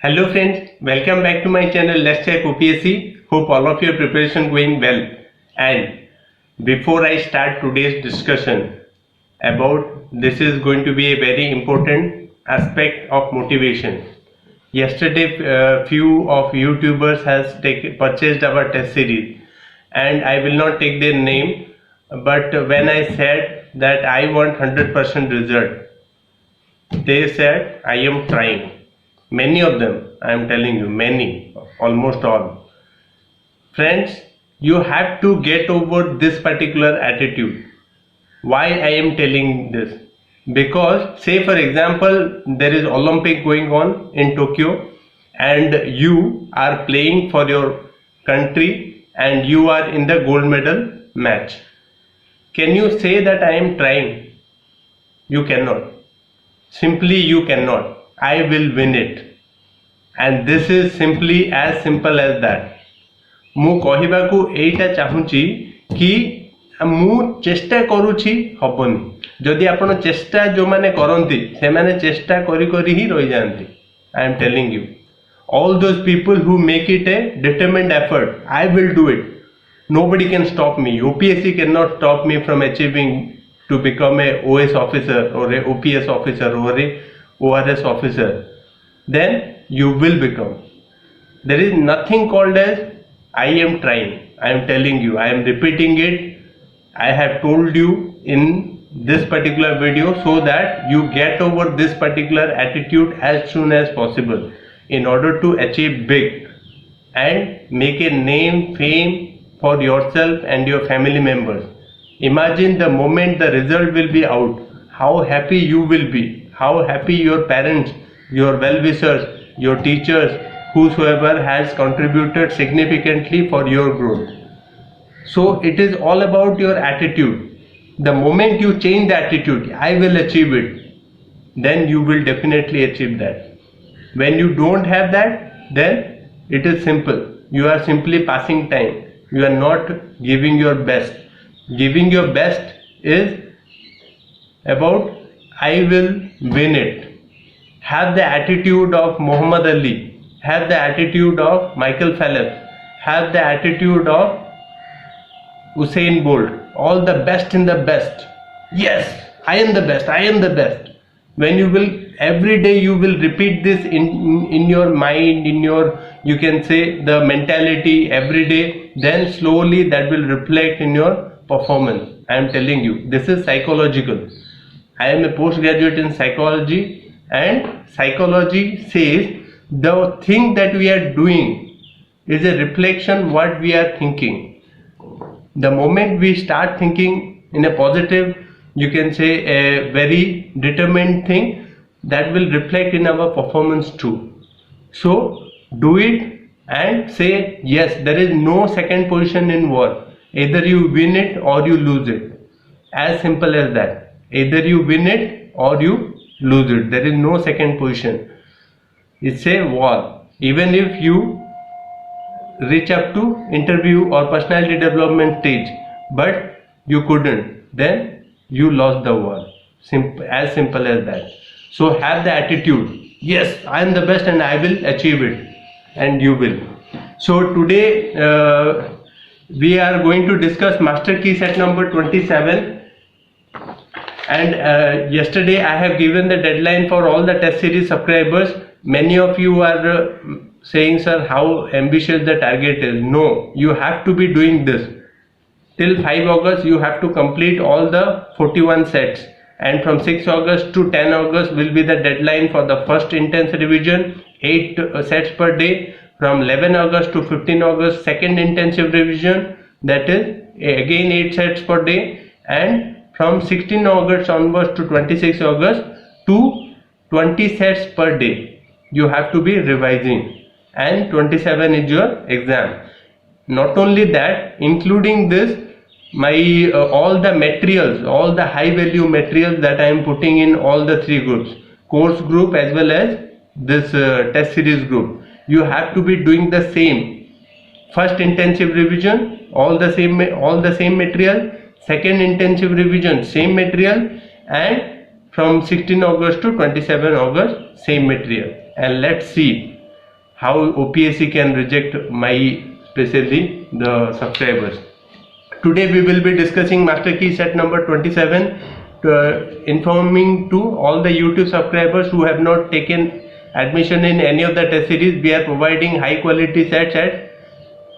Hello friends, welcome back to my channel Let's Check OPSC. Hope all of your preparation going well. And before I start today's discussion about this is going to be a very important aspect of motivation. Yesterday few of YouTubers has purchased our test series and I will not take their name, but when I said that I want 100% result, they said I am trying. Many of them, I am telling you, many, almost all. Friends, you have to get over this particular attitude. Why I am telling this? Because, say for example, there is Olympic going on in Tokyo and you are playing for your country and you are in the gold medal match. Can you say that I am trying? You cannot. Simply you cannot. I will win it. And this is simply as simple as that. ମୁଁ କହିବାକୁ ଏଇଟା ଚାହୁଁଛି କି ମୁଁ ଚେଷ୍ଟା କରୁଛି ହବନି. ଯଦି ଆପଣ ଚେଷ୍ଟା ଯୋଉମାନେ କରନ୍ତି ସେମାନେ ଚେଷ୍ଟା କରି କରି ହିଁ ରହିଯାଆନ୍ତି. I am telling you. All those people who make it a determined effort, I will do it. Nobody can stop me. OPSC cannot stop me from achieving to become a OS officer or a OPS officer or a ORS officer. Then you will become. There is nothing called as I am trying. I am telling you. I am repeating it. I have told you in this particular video so that you get over this particular attitude as soon as possible in order to achieve big and make a name, fame for yourself and your family members. Imagine the moment the result will be out, how happy you will be, how happy your parents, your well-wishers, your teachers, whosoever has contributed significantly for your growth. So it is all about your attitude. The moment you change the attitude, I will achieve it, then you will definitely achieve that. When you don't have that, then it is simple. You are simply passing time. You are not giving your best. Giving your best is about I will win it. Have the attitude of Muhammad Ali. Have the attitude of Michael Phelps. Have the attitude of Usain Bolt. All the best in the best. Yes, I am the best. I am the best. When you will, every day you will repeat this in your mind, in your, you can say, the mentality every day, then slowly that will reflect in your performance. I am telling you, this is psychological. I am a postgraduate in psychology, and psychology says the thing that we are doing is a reflection what we are thinking. The moment we start thinking in a positive, you can say a very determined thing, that will reflect in our performance too. So do it and say yes, there is no second position in war. Either you win it or you lose it. As simple as that. Either you win it or you lose it. There is no second position. It's a war. Even if you reach up to interview or personality development stage, but you couldn't, then you lost the war. As simple as that. So have the attitude. Yes, I am the best and I will achieve it. And you will. So today we are going to discuss master key set number 27. And yesterday I have given the deadline for all the test series subscribers. Many of you are saying, sir, how ambitious the target is. No, you have to be doing this. Till 5 August you have to complete all the 41 sets. And from 6 August to 10 August will be the deadline for the first intense revision, 8 sets per day. From 11 August to 15 August, second intensive revision, that is again 8 sets per day. And from 16 August onwards to 26 August to 20 sets per day. You have to be revising. And 27 is your exam. Not only that, including this, my all the materials, all the high value materials that I am putting in all the 3 groups, course group as well as this test series group, you have to be doing the same. First intensive revision, all the same material. Second intensive revision, same material. And from 16 August to 27 August, same material. And let's see how OPSC can reject my, especially the subscribers. Today we will be discussing master key set number 27, informing to all the YouTube subscribers who have not taken admission in any of the test series. We are providing high quality sets at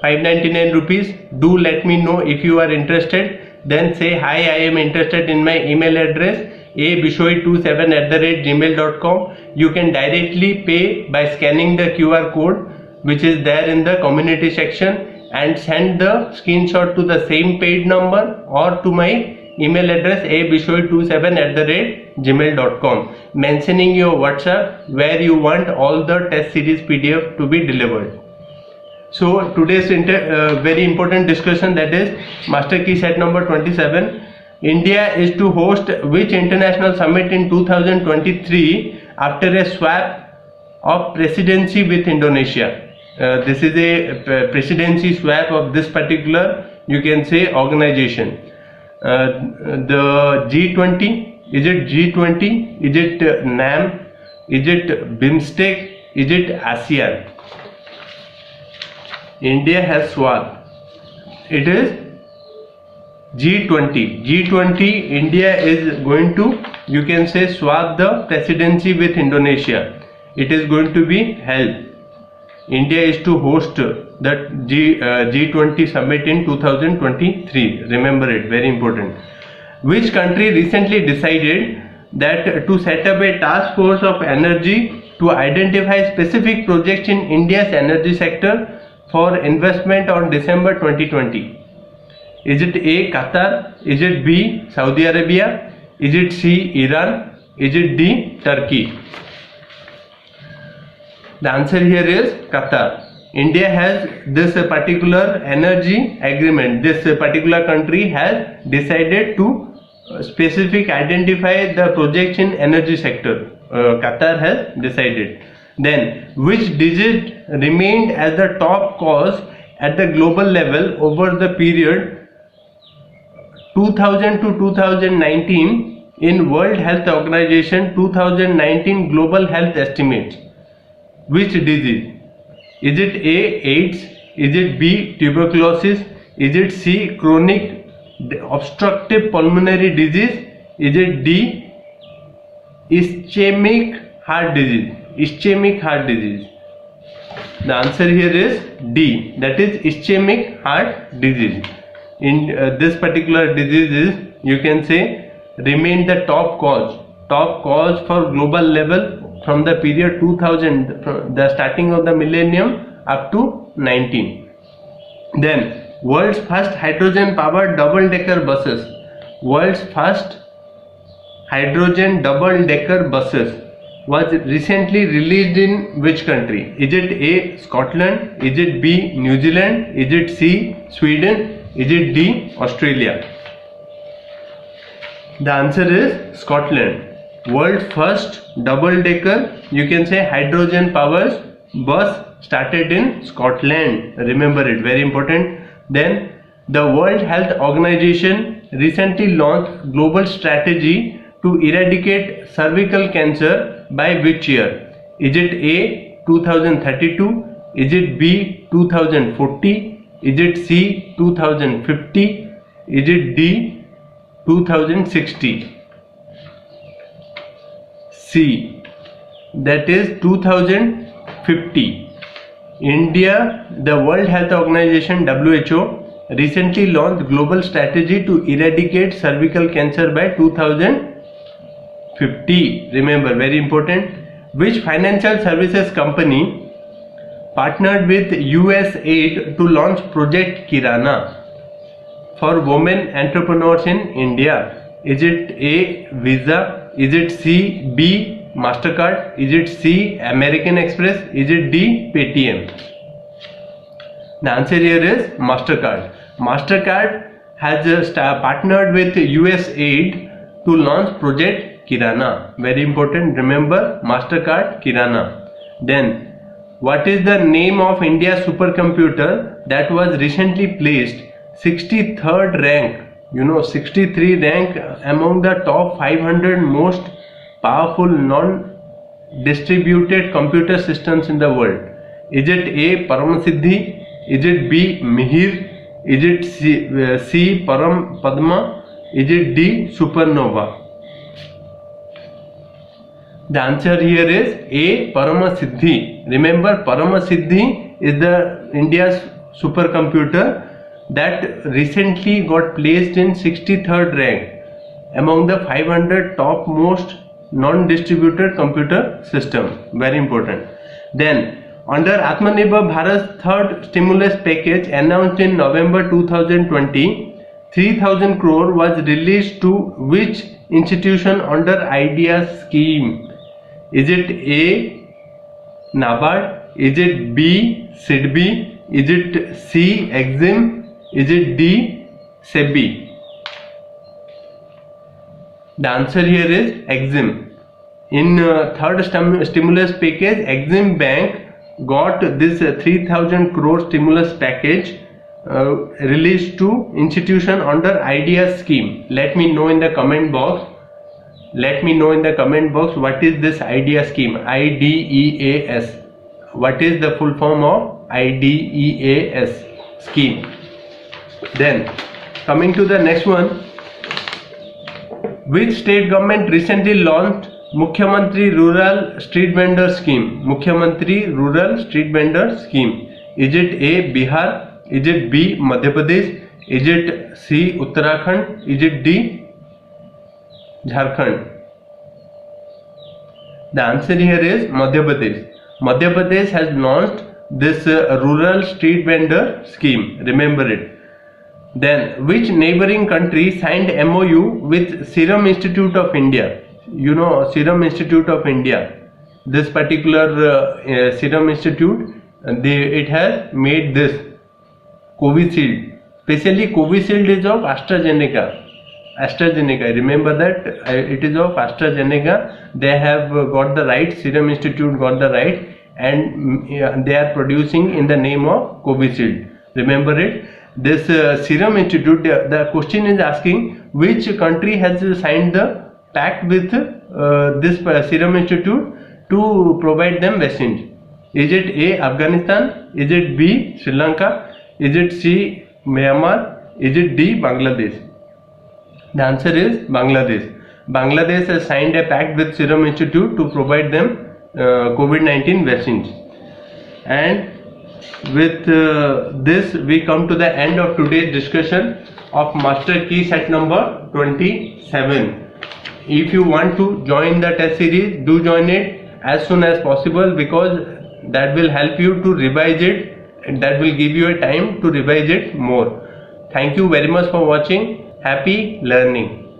599 rupees. Do let me know if you are interested. Then say hi, I am interested in my email address abishoy27@gmail.com. You can directly pay by scanning the QR code which is there in the community section and send the screenshot to the same paid number or to my email address abishoy27@gmail.com, mentioning your WhatsApp where you want all the test series PDF to be delivered. So today's very important discussion, that is master key set number 27. India is to host which international summit in 2023 after a swap of presidency with Indonesia? This is a presidency swap of this particular, you can say, organization. The G20, is it G20? Is it NAM? Is it BIMSTEC? Is it ASEAN? India has swapped. It is G20. G20, India is going to, you can say, swap the presidency with Indonesia. It is going to be held. India is to host that G20 summit in 2023. Remember it, very important. Which country recently decided that to set up a task force of energy to identify specific projects in India's energy sector for investment on December 2020? Is it A, Qatar? Is it B, Saudi Arabia? Is it C, Iran? Is it D, Turkey? The answer here is Qatar. India has this particular energy agreement. This particular country has decided to specific identify the projects in energy sector. Qatar has decided. Then, which digit remained as the top cause at the global level over the period 2000 to 2019 in World Health Organization 2019 Global Health Estimates? Which disease? Is it A, AIDS? Is it B, tuberculosis? Is it C, chronic obstructive pulmonary disease? Is it D, ischemic heart disease? Ischemic heart disease. The answer here is D, that is ischemic heart disease. In this particular disease is, you can say, remain the top cause for global level from the period 2000, from the starting of the millennium up to 19. Then world's first hydrogen powered double decker buses. World's first hydrogen double decker buses was recently released in which country? Is it A, Scotland? Is it B, New Zealand? Is it C, Sweden? Is it D, Australia? The answer is Scotland. World first double decker, you can say, hydrogen powered bus started in Scotland. Remember it, very important. Then the World Health Organization recently launched global strategy to eradicate cervical cancer by which year? Is it A, 2032? Is it B, 2040? Is it C, 2050? Is it D, 2060? C, that is 2050. India, the World Health Organization WHO recently launched global strategy to eradicate cervical cancer by 2050. Remember, very important. Which financial services company partnered with USAID to launch Project Kirana for women entrepreneurs in India? Is it A, Visa? Is it C, B, MasterCard? Is it C, American Express? Is it D, Paytm? The answer here is MasterCard. MasterCard has partnered with USAID to launch Project Kirana. Very important. Remember, MasterCard, Kirana. Then, what is the name of India's supercomputer that was recently placed 63rd rank? 63 rank among the top 500 most powerful non-distributed computer systems in the world. Is it A. Paramasiddhi? Is it B. Mihir? Is it C. Param Padma? Is it D. Supernova? The answer here is A. Paramasiddhi. Remember, Paramasiddhi is the India's supercomputer that recently got placed in 63rd rank among the 500 top most non-distributed computer system. Very important. Then, under Atmanirbhar Bharat's third stimulus package announced in November 2020, 3,000 crore was released to which institution under IDEA scheme? Is it A. NABARD? Is it B. SIDBI? Is it C. EXIM? Is it D. SEBI? The answer here is EXIM. In third stimulus package, EXIM Bank got this 3,000 crore stimulus package released to institution under IDEA scheme. Let me know in the comment box. Let me know in the comment box what is this IDEA scheme. IDEAS. What is the full form of IDEAS scheme? Then coming to the next one. Which state government recently launched Mukhyamantri Rural Street Vendor Scheme? Mukhyamantri Rural Street Vendor Scheme. Is it A. Bihar? Is it B. Madhya Pradesh? Is it C. Uttarakhand? Is it D. Jharkhand? The answer here is Madhya Pradesh. Madhya Pradesh has launched this rural street vendor scheme. Remember it. Then, which neighboring country signed MOU with Serum Institute of India? You know Serum Institute of India. This particular Serum Institute, it has made this Covishield. Especially Covishield is of AstraZeneca. Remember that it is of AstraZeneca. They have got the right. Serum Institute got the right, and they are producing in the name of Covishield. Remember it. This Serum Institute, the question is asking which country has signed the pact with this Serum Institute to provide them vaccines. Is it A. Afghanistan? Is it B. Sri Lanka? Is it C. Myanmar? Is it D. Bangladesh? The answer is Bangladesh. Bangladesh has signed a pact with Serum Institute to provide them COVID-19 vaccines. And with this we come to the end of today's discussion of Master Key set number 27. If you want to join the test series, do join it as soon as possible, because that will help you to revise it, and that will give you a time to revise it more. Thank you very much for watching. Happy learning.